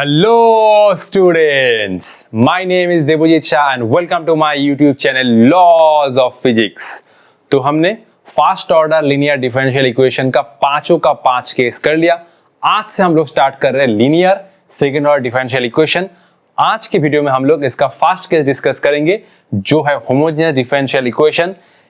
Hello students, my name is Debojit Shah and welcome to my YouTube channel Laws of Physics। तो हमने fast order linear differential equation का पांचों का पांच case कर लिया। आज से हम लोग स्टार्ट कर रहे हैं linear second order differential equation. आज के वीडियो में हम लोग इसका फर्स्ट केस डिस्कस करेंगे जो है होमोजेनियस डिफरेंशियल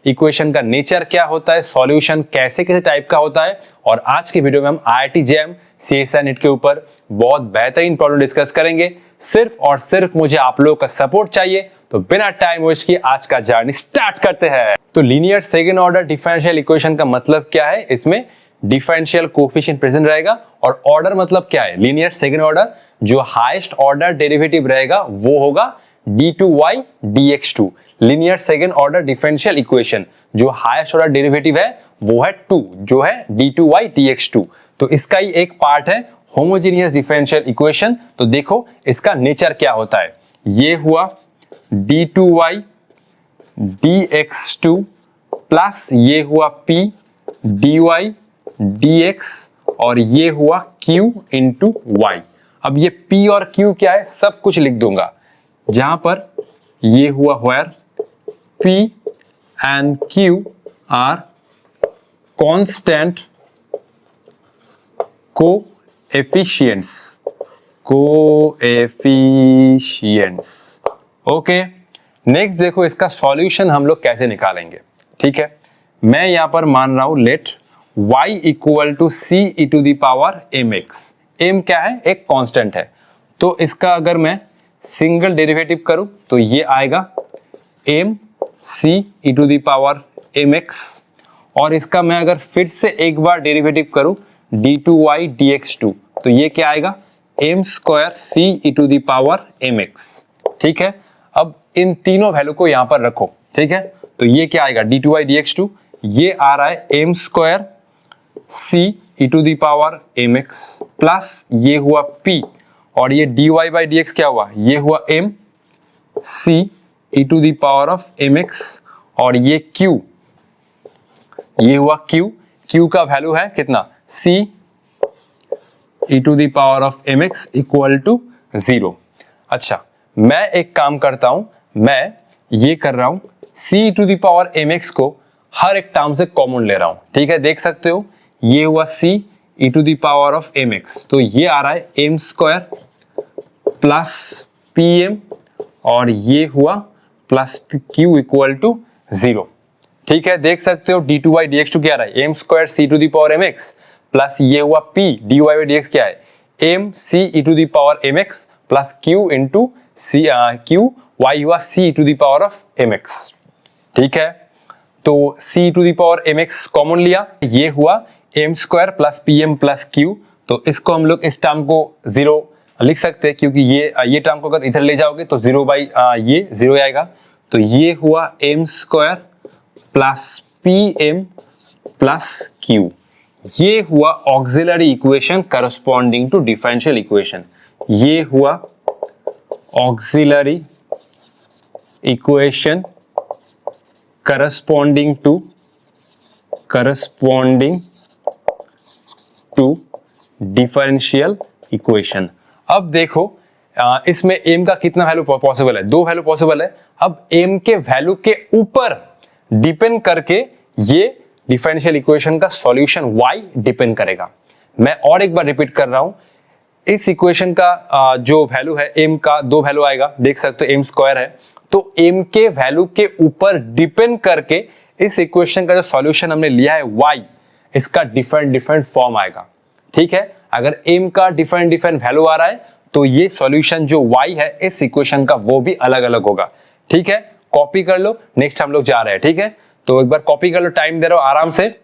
इक्वेशन का नेचर क्या होता है, सॉल्यूशन कैसे कैसे टाइप का होता है। और आज के वीडियो में हम IIT JEM CSI NET के ऊपर बहुत बेहतरीन प्रॉब्लम डिस्कस करेंगे। सिर्फ और सिर्फ मुझे आप लोगों का सपोर्ट चाहिए, तो बिना टाइम वेस्ट किए आज का जर्नी स्टार्ट करते हैं। तो linear second order differential equation का मतलब क्या है, इसमें डिफरेंशियल कोएफिशिएंट प्रेजेंट रहेगा और ऑर्डर मतलब क्या है, लीनियर सेकेंड ऑर्डर जो हाईएस्ट ऑर्डर डेरिवेटिव रहेगा वो होगा d2y dx2। Linear second order differential equation जो हाईएस्ट ऑर्डर डेरिवेटिव है वो है 2, जो है d2y dx2। तो इसका ही एक पार्ट है होमोजेनियस डिफरेंशियल इक्वेशन। तो देखो इसका नेचर क्या होता है, ये हुआ d2y dx2 प्लस ये हुआ p dy dx और ये हुआ q इंटू y। अब ये p और q क्या है सब कुछ लिख दूंगा, जहां पर ये हुआ where p and q are constant coefficients। Okay, next देखो इसका सॉल्यूशन हम लोग कैसे निकालेंगे। ठीक है, मैं यहां पर मान रहा हूं let y equal to c e to the power mx। m क्या है, एक कांस्टेंट है, तो इसका अगर मैं सिंगल डेरिवेटिव करूं तो ये आएगा m c e to the power mx। और इसका मैं अगर फिर से एक बार डेरिवेटिव करूं d2y dx2 तो ये क्या आएगा m square c e to the power mx। ठीक है, अब इन तीनों वैल्यू को यहां पर रखो। ठीक है, तो ये क्या आएगा d2y dx2, ये आ रहा है m square c e to the power mx plus ये हुआ p और ये dy बाई dx क्या हुआ, ये हुआ m c e to the power of mx और ये q, ये हुआ q का वैल्यू है कितना c e to the power of mx इक्वल टू 0। अच्छा, मैं एक काम करता हूं, मैं ये कर रहा हूं c e to the power mx को हर एक टर्म से कॉमन ले रहा हूं। ठीक है, देख सकते हो ये हुआ c e to the power of mx, तो ये आ रहा है m स्क्वायर प्लस pm और ये हुआ प्लस q इक्वल टू 0। ठीक है, देख सकते हो d2y dx2 क्या आ रहा है m square c to the power mx plus ये हुआ p dy बाई dx क्या है m c e to the power mx plus q into q y हुआ c e to the power of mx। ठीक है, तो c e to the power mx common लिया, ये हुआ m square plus pm plus q। तो इसको हम लोग इस टर्म को 0 लिख सकते हैं क्योंकि ये टर्म को अगर इधर ले जाओगे तो 0 बाई ये 0 आएगा। तो ये हुआ m square plus pm plus q, ये हुआ auxiliary equation corresponding to differential equation. ये हुआ auxiliary equation corresponding to differential equation. अब देखो इसमें m का कितना वैल्यू पॉसिबल है, 2 वैल्यू पॉसिबल है। अब m के वैल्यू के ऊपर डिपेंड करके ये डिफरेंशियल इक्वेशन का सॉल्यूशन y डिपेंड करेगा। मैं और एक बार रिपीट कर रहा हूं, इस इक्वेशन का जो वैल्यू है m का 2 वैल्यू आएगा, देख सकते हो m स्क्वायर है, तो m के वैल्यू के ऊपर डिपेंड करके इस इक्वेशन का जो सॉल्यूशन हमने लिया है y, इसका डिफरेंट फॉर्म आएगा। ठीक है, अगर m का डिफरेंट वैल्यू आ रहा है तो ये सॉल्यूशन जो y है इस इक्वेशन का वो भी अलग अलग होगा। ठीक है, कॉपी कर लो, नेक्स्ट हम लोग जा रहे हैं। ठीक है, तो एक बार कॉपी कर लो, टाइम दे रहा हूं आराम से।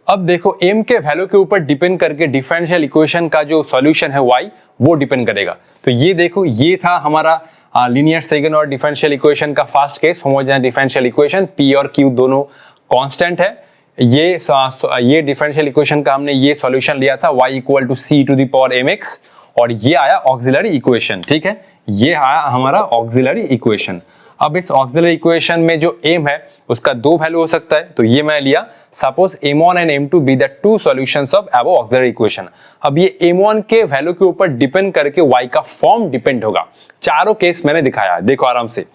अब देखो m के वैल्यू के ऊपर डिपेंड करके डिफरेंशियल इक्वेशन का जो सॉल्यूशन है y वो डिपेंड करेगा। तो ये देखो ये था हमारा लीनियर सेकेंड और डिफरेंशियल इक्वेशन का first case, homogeneous differential equation, p और q दोनों कांस्टेंट है। ये डिफरेंशियल इक्वेशन का हमने ये सॉल्यूशन लिया था y equal to c to the power mx और ये आया ऑक्सिलरी इक्वेशन। ठीक है, ये आया हमारा ऑक्सिलरी इक्वेशन। अब इस ऑक्सिलरी इक्वेशन में जो m है उसका दो वैल्यू हो सकता है, तो ये मैं लिया suppose m1 and m2 be the two solutions of above auxiliary equation. अब ये m1 के वैल्यू के ऊपर डिपेंड करके y का फॉर्म डिपेंड होगा। चारों केस मैंने दिखाया, देखो आराम से।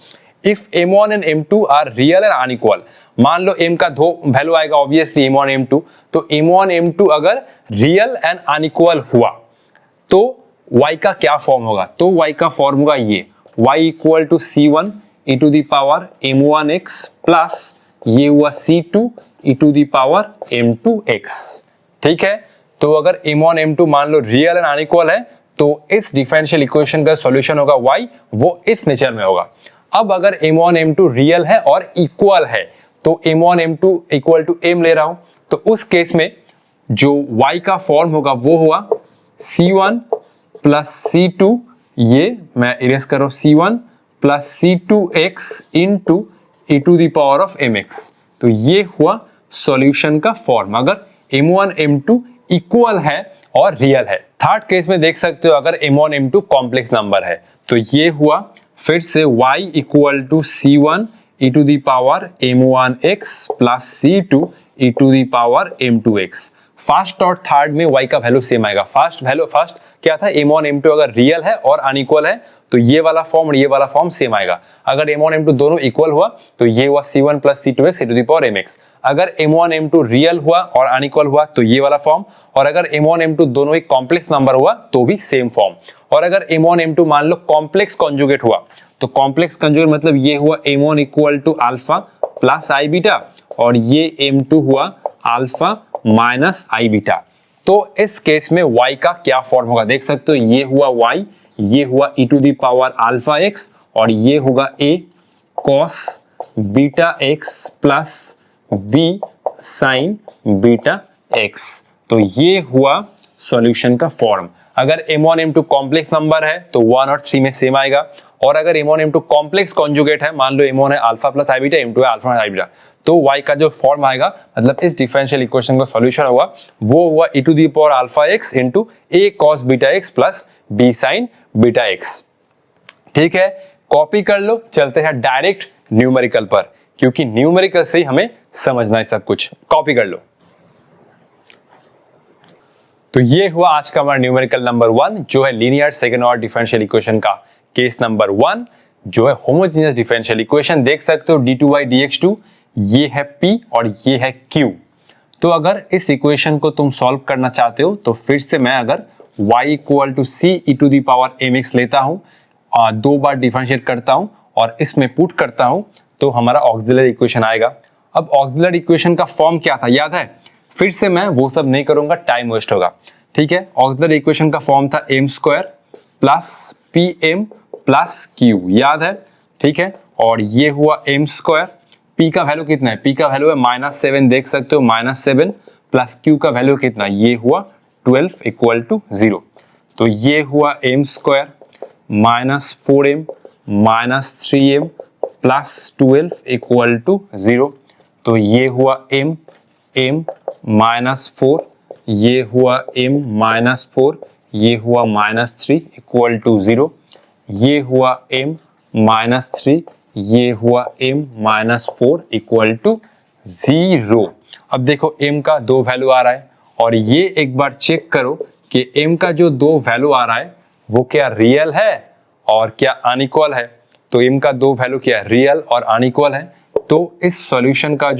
If m1 and m2 are real and unequal, मान लो m का दो वैल्यू आएगा ऑब्वियसली m1 m2, तो m1 m2 अगर रियल एंड अनइक्वल हुआ तो y का क्या फॉर्म होगा? तो y का फॉर्म होगा ये y equal to c1 e to the power m1x plus ये हुआ c2 e to the power m2x। ठीक है, तो अगर m1 m2 मान लो रियल एंड अनइक्वल है तो इस डिफरेंशियल इक्वेशन का सॉल्यूशन होगा y, वो इस नेचर में होगा। अब अगर m1 m2 रियल है और इक्वल है तो m1 m2 equal to m ले रहा हूं, तो उस केस में जो y का फॉर्म होगा वो हुआ c1 प्लस c2, ये मैं इरेज कर रहा हूं, c1 plus c2x into e to the power of mx। तो ये हुआ सॉल्यूशन का फॉर्म अगर m1 m2 इक्वल है और रियल है। थर्ड केस में देख सकते हो अगर m1 m2 कॉम्प्लेक्स नंबर है, तो ये हुआ फिर से y equal to c1 e to the power m1x plus c2 e to the power m2x। First और थर्ड में y का वैल्यू सेम आएगा। फर्स्ट क्या था, m1 m2 अगर रियल है और अनइक्वल है तो ये वाला फॉर्म और ये वाला फॉर्म सेम आएगा। अगर m1 m2 दोनों इक्वल हुआ तो ये हुआ c1 plus c2x e to the power mx। अगर m1 m2 रियल हुआ और अनइक्वल हुआ तो ये वाला फॉर्म, और अगर m1 m2 दोनों ही कॉम्प्लेक्स नंबर हुआ तो भी सेम फॉर्म। और अगर m1 m2 मान लो कॉम्प्लेक्स कॉन्जुगेट हुआ तो कॉम्प्लेक्स कॉन्जुगेट मतलब ये हुआ m1 equal to alpha plus i beta और ये m2 हुआ अल्फा माइनस आई बीटा। तो इस केस में y का क्या फॉर्म होगा देख सकते हो, ये हुआ y, ये हुआ e to the power alpha x और ये होगा a cos beta x plus b sine beta x। तो ये हुआ सॉल्यूशन का फॉर्म। अगर m1 m2 कॉम्प्लेक्स नंबर है तो 1 और 3 में सेम आएगा, और अगर m1 m2 कॉम्प्लेक्स कॉन्जुगेट है, मान लो m1 है alpha plus i beta, m2 है अल्फा प्लस आई बीटा, तो y का जो फॉर्म आएगा मतलब इस डिफरेंशियल इक्वेशन का सॉल्यूशन होगा वो हुआ e to the power alpha x into a cos beta x plus b sine beta x। ठीक है, कॉपी कर लो, चलते हैं डायरेक्ट न्यूमेरिकल पर, क्योंकि न्यूमेरिकल से ही हमें समझना है सब कुछ। कॉपी कर लो। तो ये हुआ आज का हमारा न्यूमेरिकल नंबर 1 जो है linear second order differential equation का केस नंबर 1 जो है होमोजेनियस डिफरेंशियल इक्वेशन। देख सकते हो d2y dx2 ये है p और ये है q। तो अगर इस इक्वेशन को तुम सॉल्व करना चाहते हो तो फिर से मैं अगर y equal to c e to the power mx लेता हूं, दो बार डिफरेंशिएट करता हूं और इसमें पुट करता हूं तो हमारा ऑक्सिलरी इक्वेशन आएगा। अब ऑक्सिलरी इक्वेशन का फॉर्म क्या था याद है? फिर से मैं वो सब नहीं करूंगा, टाइम वेस्ट होगा। ठीक है, ऑक्सिलरी इक्वेशन का फॉर्म था m square plus pm plus q, याद है? ठीक है, और ये हुआ m स्क्वायर, p का वैल्यू कितना है? p का वैल्यू है -7, देख सकते हो -7 प्लस q का वैल्यू कितना? ये हुआ 12 इक्वल टू 0। तो ये हुआ m square -4m -3m plus 12 equal to 0। तो ये हुआ m -4, ये हुआ m -4, ये हुआ -3 इक्वल टू 0, ये हुआ m -3, ये हुआ m -4 इक्वल टू 0। अब देखो m का दो वैल्यू आ रहा है और ये एक बार चेक करो कि m का जो दो वैल्यू आ रहा है वो क्या रियल है और क्या अनइक्वल है। तो m का दो वैल्यू क्या है? रियल और अनइक्वल है। तो इस सॉल्यूशन का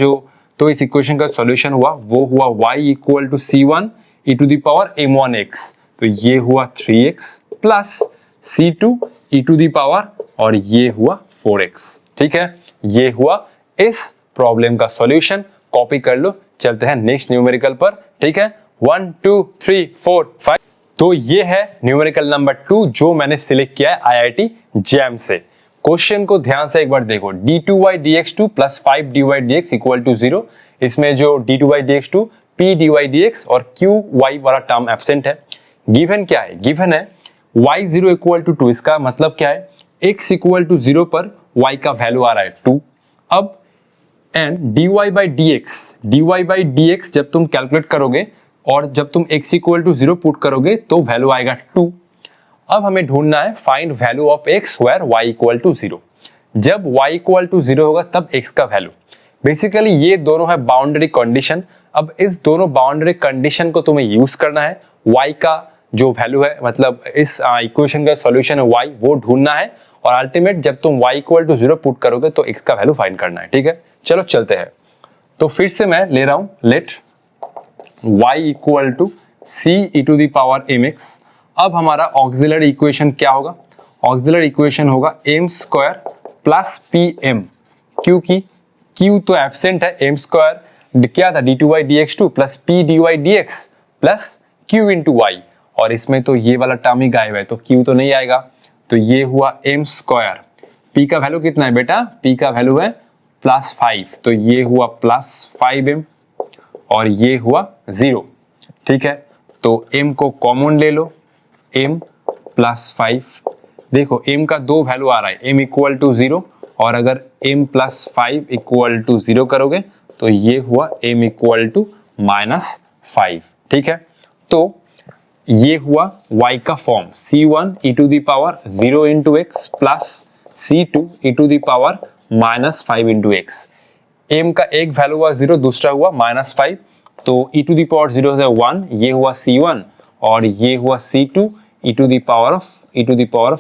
तो इस इक्वेशन का सॉल्यूशन हुआ वो हुआ y equal to c1 e to the power m1x, तो ये हुआ 3x plus c2 e to the power और ये हुआ 4x। ठीक है, ये हुआ इस प्रॉब्लम का सॉल्यूशन। कॉपी कर लो, चलते हैं नेक्स्ट न्यूमेरिकल पर। ठीक है, 1 2 3 4 5। तो ये है न्यूमेरिकल नंबर 2 जो मैंने सिलेक्ट किया है IIT JAM से। क्वेश्चन को ध्यान से एक बार देखो, d2y dx2 plus 5dy dx equal to 0। इसमें जो d2y dx2 p dy dx और qy वाला टर्म एब्सेंट है। गिवन क्या है? गिवन है y0 इक्वल टू 2। इसका मतलब क्या है? x इक्वल टू 0 पर y का वैल्यू आ रहा है 2। अब एंड dy by dx जब तुम कैलकुलेट करोगे और जब तुम x इक्वल टू 0 पुट करोगे तो वैल्यू आएगा 2। अब हमें ढूंढना है find value of x where y equal to 0। जब y इक्वल टू 0 होगा तब x का वैल्यू। बेसिकली ये दोनों है बाउंड्री कंडीशन। अब इस दोनों बाउंड्री कंडीशन को तुम्हें यूज करना है, y का जो वैल्यू है मतलब इस इक्वेशन का सॉल्यूशन है y, वो ढूंढना है और अल्टीमेट जब तुम y इक्वल टू 0 पुट करोगे तो x का वैल्यू फाइंड करना है। ठीक है, चलो चलते हैं। तो फिर से मैं ले रहा हूं let y equal to c e to the power mx। अब हमारा ऑक्सिलरी इक्वेशन क्या होगा? ऑक्सिलरी इक्वेशन होगा m स्क्वायर प्लस pm, क्योंकि q तो एब्सेंट है, m स्क्वायर क्या था d2y dx2 plus p dy dx plus q into y, और इसमें तो ये वाला टर्म ही गायब है तो q तो नहीं आएगा, तो ये हुआ m स्क्वायर। p का वैल्यू कितना है बेटा? p का वैल्यू है +5, तो ये हुआ +5m और ये हुआ 0। ठीक है, तो m को कॉमन ले लो, m +5। देखो m का दो वैल्यू आ रहा है, m इक्वल टू 0 और अगर m +5 इक्वल टू 0 करोगे तो ये हुआ m इक्वल टू -5। ठीक है, तो ये हुआ y का form c1 e to the power 0 into x plus c2 e to the power -5 into x. m का एक वैल्यू हुआ 0, दूसरा हुआ -5, तो e टू द पावर 0 है 1, ये हुआ c1 और ये हुआ c2 e to the power of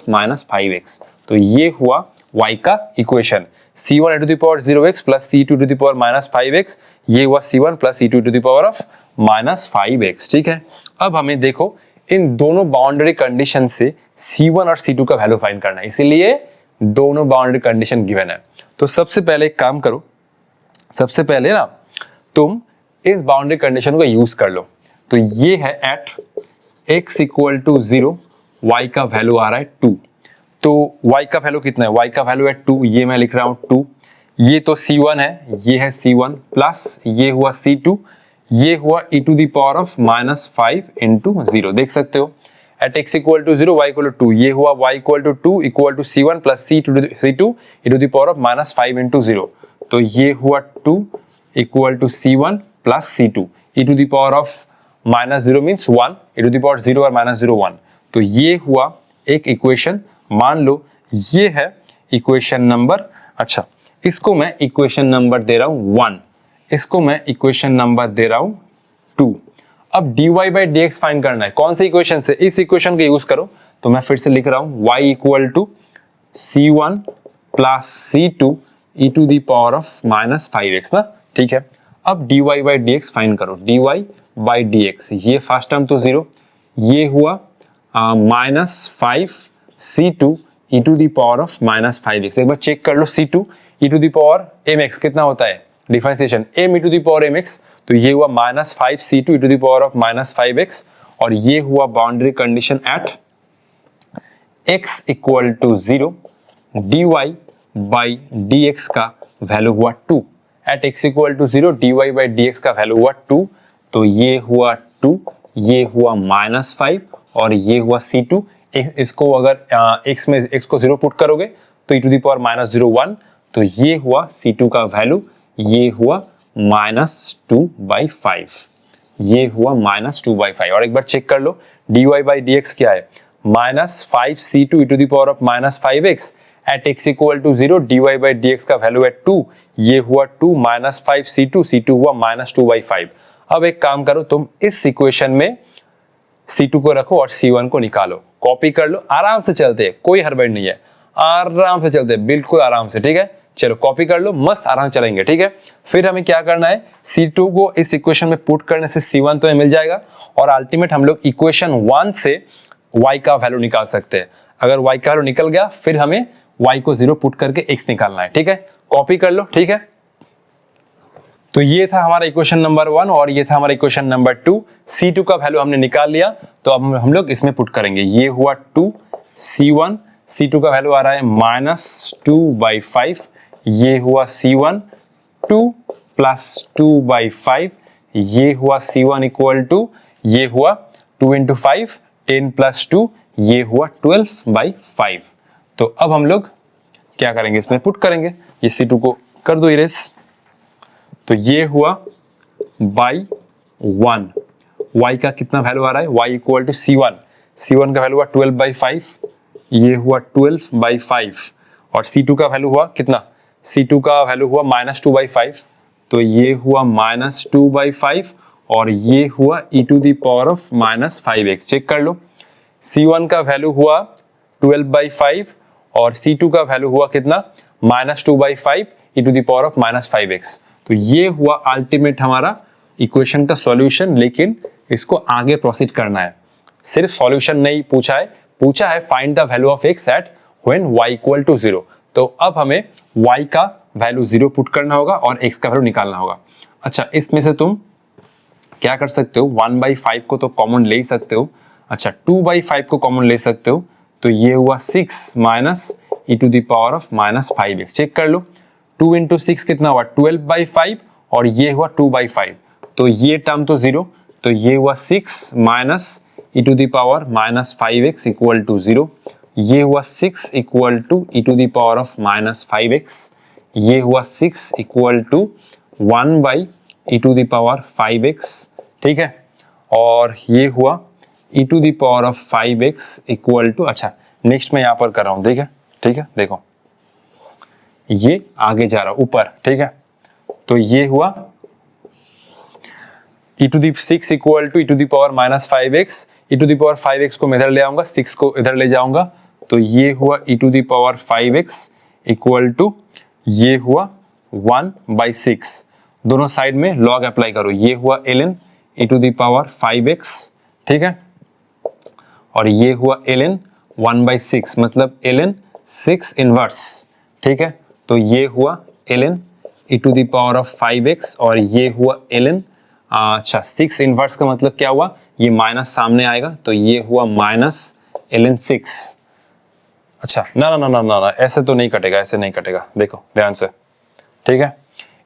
-5x। तो ये हुआ y का equation c1 e to the power 0x plus c2 e to the power -5x, ये हुआ c1 plus c2 e to the power of -5x। ठीक है, अब हमें देखो इन दोनों बाउंड्री कंडीशन से c1 और c2 का वैल्यू फाइंड करना है, इसीलिए दोनों बाउंड्री कंडीशन गिवन है। तो सबसे पहले एक काम करो, सबसे पहले ना तुम इस बाउंड्री कंडीशन को यूज कर लो। तो ये है at x equal to 0, y का वैल्यू आ रहा है 2। तो y का वैल्यू कितना है? y का वैल्यू है 2, ये मैं लिख रहा हूं 2। ये तो c1 है, ये है c1 प्लस ये हुआ c2, ये हुआ e to the power of -5 into 0। देख सकते हो at x equal to 0 y equal to 2, ये हुआ y equal to 2 equal to c1 plus c2 e to the power of -5 into 0। तो ये हुआ 2 equal to c1 plus c2 e to the power of -0 means 1, e to the power 0 और -0 1। तो ये हुआ एक इक्वेशन, मान लो ये है इक्वेशन नंबर, अच्छा इसको मैं इक्वेशन नंबर दे रहा हूं 1, इसको मैं इक्वेशन नंबर दे रहा हूं 2। अब dy बाई dx फाइंड करना है, कौन सी इक्वेशन से? इस इक्वेशन का यूज करो। तो मैं फिर से लिख रहा हूं y equal to c1 plus c2 e to the power of -5x ना। ठीक है, अब dy बाई dx फाइंड करो, dy बाई dx, ये फर्स्ट टर्म तो 0, ये हुआ -5 c2 e to the power of -5x। एक बार चेक कर लो, c2 e to the power mx कितना होता है? Differentiation m e to the power mx, तो ये हुआ -5 c2 e to the power of -5x और ये हुआ boundary condition at x equal to 0, dy by dx का वैल्यू हुआ 2। At x equal to 0 dy by dx का value हुआ 2, तो ये हुआ 2, ये हुआ -5 और ये हुआ c2। इसको अगर x में x को 0 पुट करोगे तो e टू द पावर -0 1, तो ये हुआ c2 का वैल्यू, ये हुआ -2/5, ये हुआ -2/5। और एक बार चेक कर लो dy बाई dx क्या है? -5 c2 e to the power of -5x at x equal to 0, dy by dx का वैल्यू है 2, ये हुआ 2 -5 c2 हुआ -2/5। अब एक काम करो, तुम इस इक्वेशन में c2 को रखो और c1 को निकालो, कॉपी कर लो, आराम से चलते हैं, कोई हड़बड़ नहीं है, आराम से चलते हैं, बिल्कुल आराम से। ठीक है, चलो कॉपी कर लो, मस्त आराम चलेंगे। ठीक है, फिर हमें क्या करना है, c2 को इस इक्वेशन में पुट करने से c1 तो मिल जाएगा और अल्टीमेट हम लोग इक्वेशन 1 से y का वैल्यू निकाल सकते हैं। अगर y का वैल्यू निकल गया फिर हमें y को 0 पुट करके x निकालना है। ठीक है, कॉपी कर लो। ठीक है, तो ये था हमारा इक्वेशन नंबर 1 और ये था हमारा इक्वेशन नंबर 2। c2 का वैल्यू हमने निकाल लिया, तो अब हम लोग इसमें पुट करेंगे। ये हुआ 2 c1, c2 का वैल्यू आ रहा है -2/5, ये हुआ c1 2 प्लस 2/5, ये हुआ c1 इक्वल टू, ये हुआ 2 इंटू 5 10 प्लस 2, ये हुआ 12/5। तो अब हम लोग क्या करेंगे, इसमें पुट करेंगे, ये c2 को कर दो इरेज। तो ये हुआ बाई 1, y का कितना वैल्यू आ रहा है? y इक्वल टू c1 का वैल्यू हुआ 12/5, ये हुआ 12/5 और C2 का वैल्यू हुआ कितना, C2 का वैल्यू हुआ -2/5, तो ये हुआ -2/5 और ये हुआ e⁻⁻5x। चेक कर लो, C1 का वैल्यू हुआ 12/5 और C2 का वैल्यू हुआ कितना, -2/5 e⁻⁻5x। तो ये हुआ अल्टीमेट हमारा इक्वेशन का सॉल्यूशन, लेकिन इसको आगे प्रोसीड करना है। सिर्फ सॉल्यूशन नहीं पूछा है find the value of x at when y equal to 0। तो अब हमें y का वैल्यू 0 पुट करना होगा और x का वैल्यू निकालना होगा। अच्छा, इसमें से तुम क्या कर सकते हो, 1/5 को तो कॉमन ले ही सकते हो। अच्छा, 2/5 को कॉमन ले सकते हो, तो ये हुआ 6 माइनस e⁻⁻5x। चेक कर लो, 2 × 6 कितना हुआ, 12/5 और ये हुआ 2/5, तो ये टर्म तो 0, तो ये हुआ 6 माइनस e⁻⁻5x इक्वल टू 0। ये हुआ 6 इक्वल टू e⁻⁻5x, ये हुआ 6 इक्वल टू 1/e⁻5x, ठीक है, और ये हुआ e⁻5x इक्वल टू, अच्छा नेक्स्ट मैं यहाँ पर कर रहा हूँ, ठीक है, देखो ये आगे जा रहा ऊपर, ठीक है, तो ये हुआ e⁻6 equal to e⁻⁻5x, e⁻5x को मैं इधर ले आऊंगा, 6 को इधर ले जाऊंगा, तो ये हुआ e⁻5x इक्वल टू, ये हुआ 1/6। दोनों साइड में लॉग अप्लाई करो, ये हुआ ln e⁻5x, ठीक है, और ये हुआ ln 1/6, मतलब ln 6 इनवर्स, ठीक है, तो ये हुआ ln e⁻5x और ये हुआ ln, अच्छा 6 इनवर्स का मतलब क्या हुआ, ये माइनस सामने आएगा, तो ये हुआ माइनस ln 6। अच्छा ना, ऐसे तो नहीं कटेगा, ऐसे नहीं कटेगा, देखो ध्यान से, ठीक है,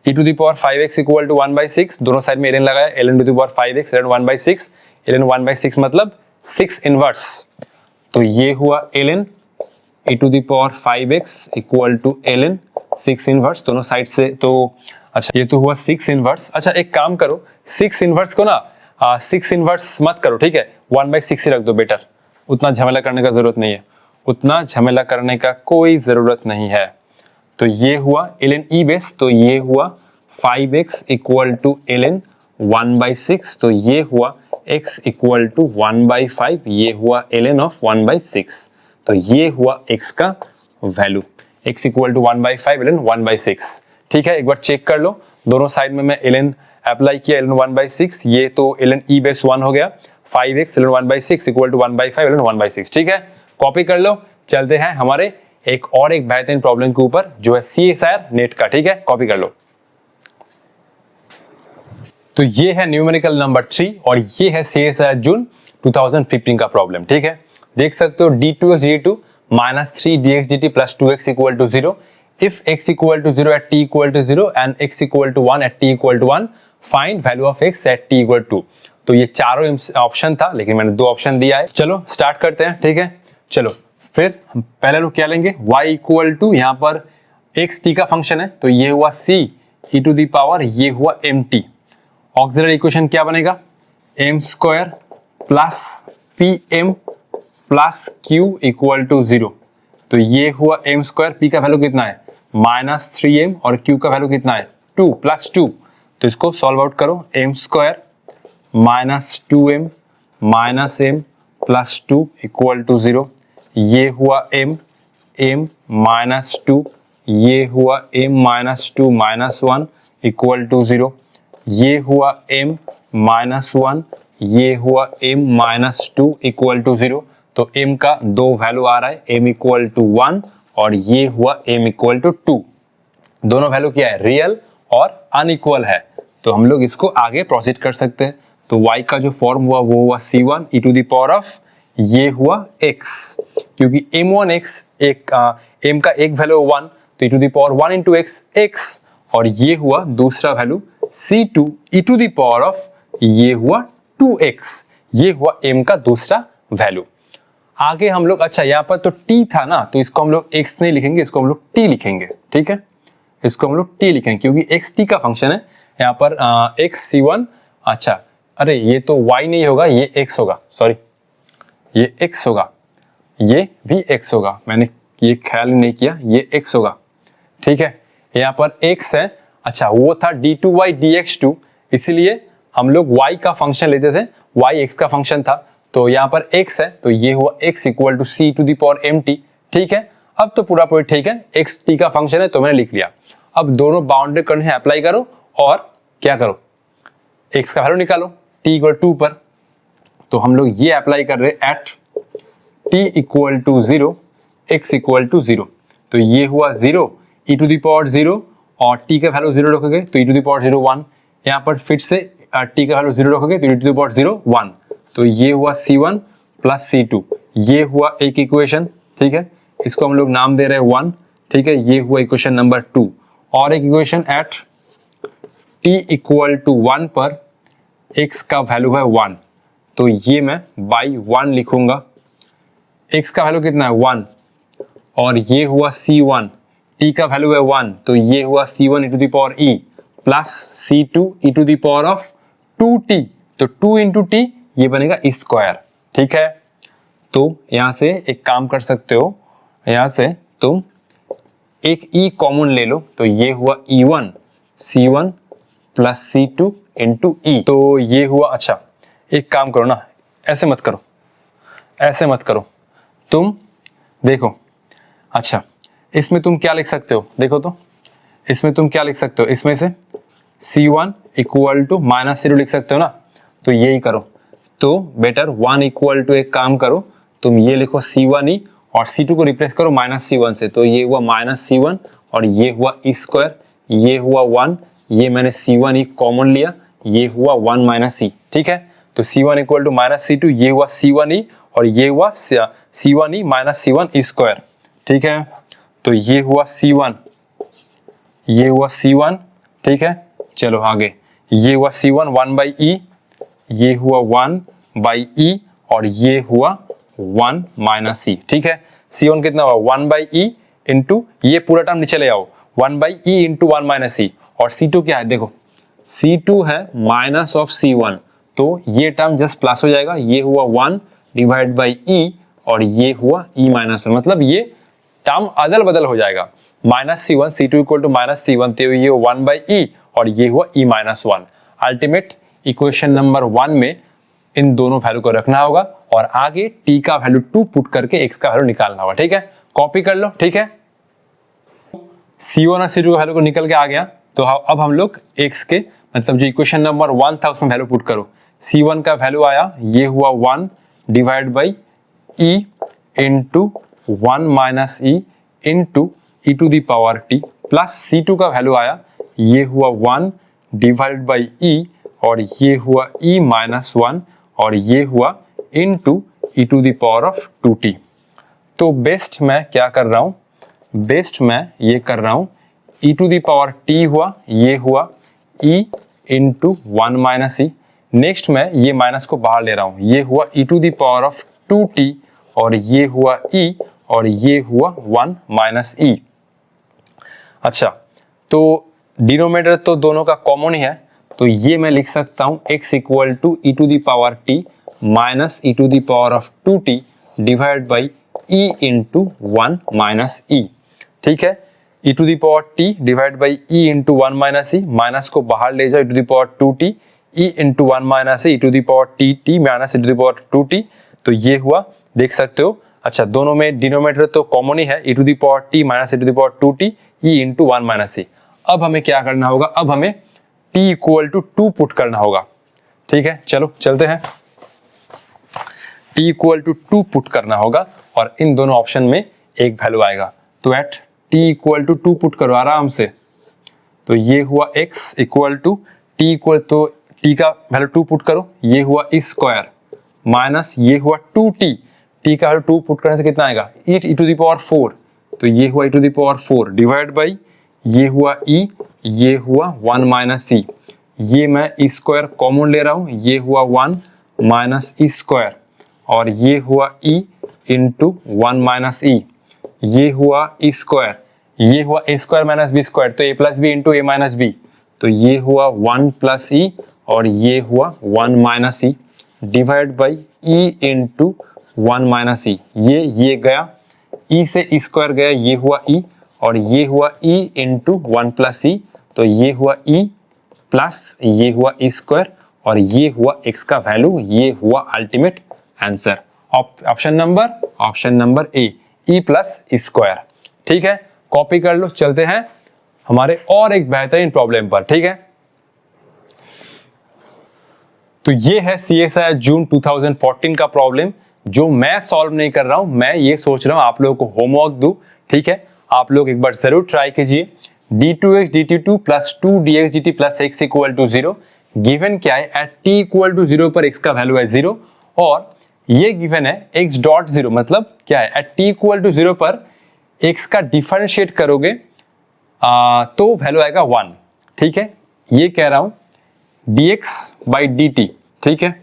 e⁻5x इक्वल टू 1/6, दोनों साइड में ln लगाया, ln e⁻5x ln 1/6, ln 1/6 मतलब 6 इनवर्स, तो ये हुआ ln e⁻5x equal to ln 6 inverse, दोनों साइड से, तो अच्छा ये तो हुआ 6 इनवर्स। अच्छा एक काम करो, 6 इनवर्स को ना 6 इनवर्स मत करो, ठीक है, 1/6 ही रख दो बेटर, उतना झमेला करने का जरूरत नहीं है, उतना झमेला करने का कोई जरूरत नहीं है। तो ये हुआ ln e बेस, तो ये हुआ 5x इक्वल टू ln 1/6, तो ये हुआ x इक्वल टू 1/5, ये हुआ ln ऑफ 1/6, तो ये हुआ x का वैल्यू, x इक्वल टू 1/5 ln 1/6, ठीक है। एक बार चेक कर लो, दोनों साइड में मैं ln अप्लाई किया, ln 1/6, ये तो ln e बेस 1 हो गया, 5x ln 1/6 equal to 1/5 ln 1/6, ठीक है, कॉपी कर लो। चलते हैं हमारे एक बेहतरीन प्रॉब्लम के ऊपर जो है CSIR नेट का, ठीक है, कॉपी कर लो। तो ये है न्यूमेरिकल नंबर 3 और ये है CSIR जून 2015 का प्रॉब्लम, ठीक है, देख सकते हो d2x dt minus 3dx dt plus 2x equal to 0 if x equal to 0 at t equal to 0 and x equal to 1 at t equal to 1 find value of x at t equal to। तो ये चारों option था, लेकिन मैंने 2 option दिया है। चलो start करते हैं, ठीक है, चलो फिर हम पहले लोग क्या लेंगे, y इक्वल टू, यहाँ पर x t का फंक्शन है, तो ये हुआ c e to the power, ये हुआ mt, ऑक्सिलरी इक्वेशन क्या बनेगा, m square plus pm plus q equal to 0, तो ये हुआ m स्क्वायर, p का वैल्यू कितना है -3m और q का वैल्यू कितना है 2 प्लस 2, तो इसको सॉल्व आउट करो, m square -2m m plus 2 equal to 0, ये हुआ m -2, ये हुआ m -2 -1 इक्वल टू 0, ये हुआ m -1, ये हुआ m -2 इक्वल टू 0, तो m का 2 वैल्यू आ रहा है, m इक्वल टू 1 और ये हुआ m इक्वल टू 2, दोनों वैल्यू क्या है, रियल और अनइक्वल है, तो हम लोग इसको आगे प्रोसीड कर सकते हैं। तो y का जो फॉर्म हुआ वो हुआ c1 e to the power of, ये हुआ x, क्योंकि m1x m का एक वैल्यू 1, तो e to the power 1 into x, और ये हुआ दूसरा value c2 e to the power of, ये हुआ 2x, ये हुआ m का दूसरा वैल्यू। आगे हम लोग, अच्छा यहाँ पर तो t था ना, तो इसको हम लोग x नहीं लिखेंगे, इसको हम लोग t लिखेंगे, ठीक है, इसको हम लोग t लिखेंगे क्योंकि x t का फंक्शन है, यहाँ पर x c1, अच्छा अरे ये तो y नहीं होगा, ये x होगा, सॉरी ये x होगा, ये भी x होगा, मैंने ये ख्याल नहीं किया, ये x होगा, ठीक है। यहाँ पर x है, अच्छा वो था d2y dx2, इसलिए हम लोग y का फंक्शन लेते थे, y x का फंक्शन था, तो यहाँ पर x है तो ये हुआ x equal to c to the power mt, ठीक है। अब तो पूरा पॉइंट ठीक है, x t का फंक्शन है तो मैंने लिख लिया। अब दोनों बाउंड्री कंडीशन अप्लाई करो और क्या करो, x का वैल्यू निकालो t इक्वल 2 पर। तो हम लोग ये अप्लाई कर रहे हैं at t equal to 0, x equal to 0, तो ये हुआ 0 e टू द पावर 0 और t का वैल्यू 0 रखोगे तो e टू द पावर 0 1, यहाँ पर फिर से t का वैल्यू 0 रखोगे तो e टू द पावर 0 1, तो ये हुआ c1 प्लस c2, ये हुआ एक इक्वेशन, ठीक है, इसको हम लोग नाम दे रहे हैं 1, ठीक है, ये हुआ इक्वेशन नंबर 2। और एक equation at t equal to 1 पर x का वैल्यू है 1, तो ये मैं बाई 1 लिखूंगा, x का वैल्यू कितना है 1 और ये हुआ c1, t का वैल्यू है 1 तो ये हुआ c1 e to the power e plus c2 e to the power of 2t, तो 2 इंटू टी ये बनेगा e स्क्वायर, ठीक है। तो यहां से एक काम कर सकते हो, यहां से तुम एक e कॉमन ले लो, तो ये हुआ e1 c1 plus c2 into e, तो ये हुआ, अच्छा एक काम करो ना, ऐसे मत करो, ऐसे मत करो, तुम देखो, अच्छा इसमें तुम क्या लिख सकते हो, देखो तो इसमें तुम क्या लिख सकते हो, इसमें से c1 इक्वल टू माइनस 0 लिख सकते हो ना, तो यही करो। तो बेटर 1 इक्वल टू, एक काम करो तुम ये लिखो c1e और c2 को रिप्लेस करो माइनस c1 से, तो ये हुआ माइनस c1 और ये हुआ e स्क्वायर, ये हुआ 1, ये मैंने c1e कॉमन लिया, ये हुआ 1 माइनस e, ठीक है। तो c1 equal to minus c2, ये हुआ c1e और ये हुआ c1e minus c1 e square, ठीक है। तो ये हुआ c1, ये हुआ c1, ठीक है। चलो आगे, ये हुआ c1 1 बाई e, ये हुआ 1 बाई e और ये हुआ 1 माइनस e, ठीक है। c1 कितना हुआ 1 बाई e इंटू, ये पूरा टर्म नीचे ले आओ, 1 by e into 1 minus e, और c2 क्या है देखो, c2 है माइनस ऑफ c1, तो ये टर्म जस्ट प्लस हो जाएगा, ये हुआ 1 डिवाइड बाई e और ये हुआ e माइनस 1, मतलब ये टर्म अदल बदल हो जाएगा, minus c1 c2 equal to minus c1, तो ये 1 बाई e और ये हुआ e minus 1। Ultimate equation number 1 में इन दोनों वैल्यू को रखना होगा और आगे t का वैल्यू 2 पुट करके x का वैल्यू निकालना होगा, ठीक है। कॉपी कर लो, ठीक है। c1 और c2 का वैल्यू को निकल के आ गया, तो अब हम लोग x के, मतलब जो इक्वेशन नंबर 1 था उसमें वैल्यू पुट करो। c1 का वैल्यू आया, ये हुआ 1 divide by e into 1 minus e into e to the power t, plus c2 का वैल्यू आया, ये हुआ 1 डिवाइड बाई e और ये हुआ e माइनस 1 और ये हुआ into e to the power of 2t। तो बेस्ट मैं क्या कर रहा हूं, बेस्ट मैं ये कर रहा हूं, e to the power t हुआ, ये हुआ e into 1 minus e, next मैं ये माइनस को बाहर ले रहा हूं, ये हुआ e to the power of 2t और ये हुआ e और ये हुआ 1 माइनस e। अच्छा, तो डिनोमिनेटर तो दोनों का कॉमन ही है, तो ये मैं लिख सकता हूं x equal to e to the power t minus e to the power of 2t divide by e into 1 minus e, ठीक है। e to the power t divide by e into 1 minus e, minus को बाहर ले जाओ, e to the power 2t e into 1 minus e to the power t minus e to the power 2t, तो ये हुआ, देख सकते हो। अच्छा, दोनों में डिनोमिनेटर तो कॉमन ही है, e to the power t minus e to the power 2t e into 1 minus e। अब हमें क्या करना होगा, अब हमें t इक्वल टू 2 पुट करना होगा, ठीक है। चलो चलते हैं, t इक्वल टू 2 पुट करना होगा और इन दोनों ऑप्शन में एक वैल्यू आएगा, तो at t equal to 2 put करो आराम से, तो ये हुआ x equal to t equal, तो t का वैल्यू 2 पुट करो, ये हुआ e स्क्वायर माइनस ये हुआ 2t, t का वैल्यू 2 पुट करने से कितना आएगा, e टू द पावर 4, तो ये हुआ e to the power 4 divide by ये हुआ e, ये हुआ 1 माइनस e, ये मैं e स्क्वायर कॉमन ले रहा हूं, ये हुआ 1 माइनस e स्क्वायर और ये हुआ e इंटू 1 माइनस e, ये हुआ e स्क्वायर, ये हुआ a square minus b square, तो a plus b into a minus b, तो ये हुआ 1 प्लस e और ये हुआ 1 minus e divide by e into 1 minus e, ये गया, ई से ई स्क्वायर गया, ये हुआ ई, और ये हुआ ई इंटू 1 प्लस ई, तो ये हुआ ई प्लस ये हुआ ई स्क्वायर, और ये हुआ x का वैल्यू, ये हुआ ultimate answer. Option number A, E plus E square. ठीक है, कॉपी कर लो। चलते हैं हमारे और एक बेहतरीन प्रॉब्लम पर। ठीक है, तो ये है CSIR जून 2014 का प्रॉब्लम, जो मैं सॉल्व नहीं कर रहा हूं, मैं ये सोच रहा हूं आप लोगों को होमवर्क दूं। ठीक है, आप लोग एक बार जरूर ट्राई कीजिए। d2x dt2 plus 2dx dt plus x equal to 0 given क्या है, एट t इक्वल टू 0 पर x का वैल्यू है 0, और ये गिवन है x डॉट 0, मतलब क्या है, एट t इक्वल टू 0 पर x का डिफरेंशिएट करोगे तो वैल्यू आएगा 1। ठीक है, ये कह रहा हूं dx बाई dt। ठीक है,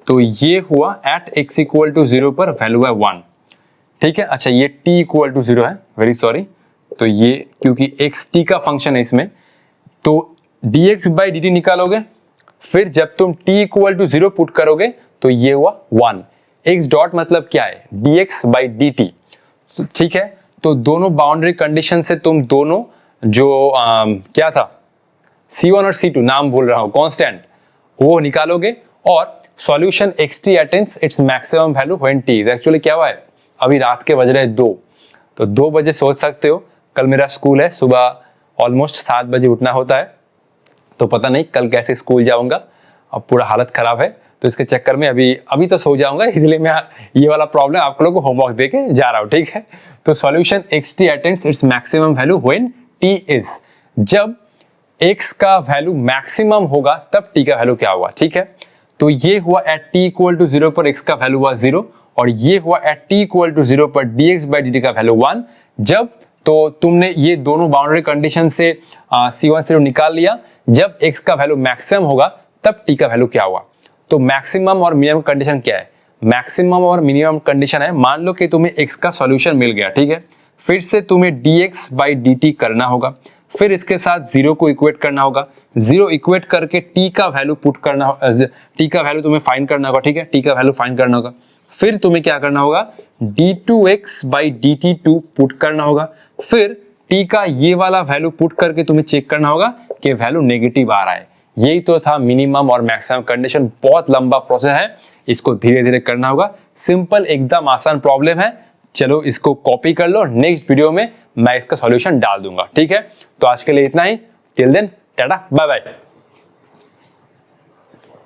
तो ये हुआ एट x इक्वल टू 0 पर वैल्यू है 1। ठीक है, अच्छा ये t इक्वल टू 0 है, वेरी सॉरी, तो ये क्योंकि x t का फंक्शन है इसमें, तो dx बाई dt निकालोगे, फिर जब तुम t इक्वल टू 0 पुट करोगे तो ये हुआ 1। x डॉट मतलब क्या है, dx बाई dt। ठीक है, तो दोनों बाउंड्री कंडीशन से तुम दोनों जो क्या था C1 और C2, नाम भूल रहा हूं, कांस्टेंट, वो निकालोगे, और solution xt attains its maximum value when t is, actually क्या हुआ है, अभी रात के बज रहे 2, तो 2 बजे सोच सकते हो, कल मेरा स्कूल है, सुबह ऑलमोस्ट 7 बजे उठना होता है, तो पता नहीं कल कैसे स्कूल जाऊंगा, अब पूरा हालत खराब है, तो इसके चक्कर में अभी तो सो जाऊंगा, इसलिए मैं ये वाला प्रॉब्लम आप लोगों को होमवर्क देके जा रहा हूं। ठीक है, तो solution xt attains its maximum value when t is, जब x का वैल्यू मैक्सिमम होगा तब t का वैल्यू क्या होगा। ठीक है, तो ये हुआ एट t इक्वल टू 0 पर x का वैल्यू हुआ 0, और ये हुआ एट t इक्वल टू 0 पर dx बाई dt का वैल्यू 1। जब तो तुमने ये दोनों बाउंड्री कंडीशन से C1 0 निकाल लिया, जब x का वैल्यू मैक्सिमम होगा तब t का वैल्यू क्या होगा। तो मैक्सिमम और मिनिमम कंडीशन क्या है, मैक्सिमम और मिनिमम कंडीशन है, मान लो कि तुम्हें x का सॉल्यूशन मिल गया। ठीक है, फिर से तुम्हें dx बाई dt करना होगा, फिर इसके साथ 0 को इक्वेट करना होगा, 0 इक्वेट करके t का वैल्यू पुट करना, t का वैल्यू तुम्हें फाइंड करना होगा। ठीक है, t का वैल्यू फाइंड करना होगा, फिर तुम्हें क्या करना होगा, d2x बाई dt2 पुट करना होगा, फिर t का ये वाला वैल्यू पुट करके तुम्हें चेक करना होगा कि वैल्यू नेगेटिव आ रहा है। यही तो था मिनिमम और मैक्सिमम कंडीशन। बहुत लंबा प्रोसेस है, इसको धीरे धीरे करना होगा, सिंपल एकदम आसान प्रॉब्लम है। चलो इसको कॉपी कर लो, नेक्स्ट वीडियो में मैं इसका सॉल्यूशन डाल दूंगा। ठीक है, तो आज के लिए इतना ही, till then tata bye bye.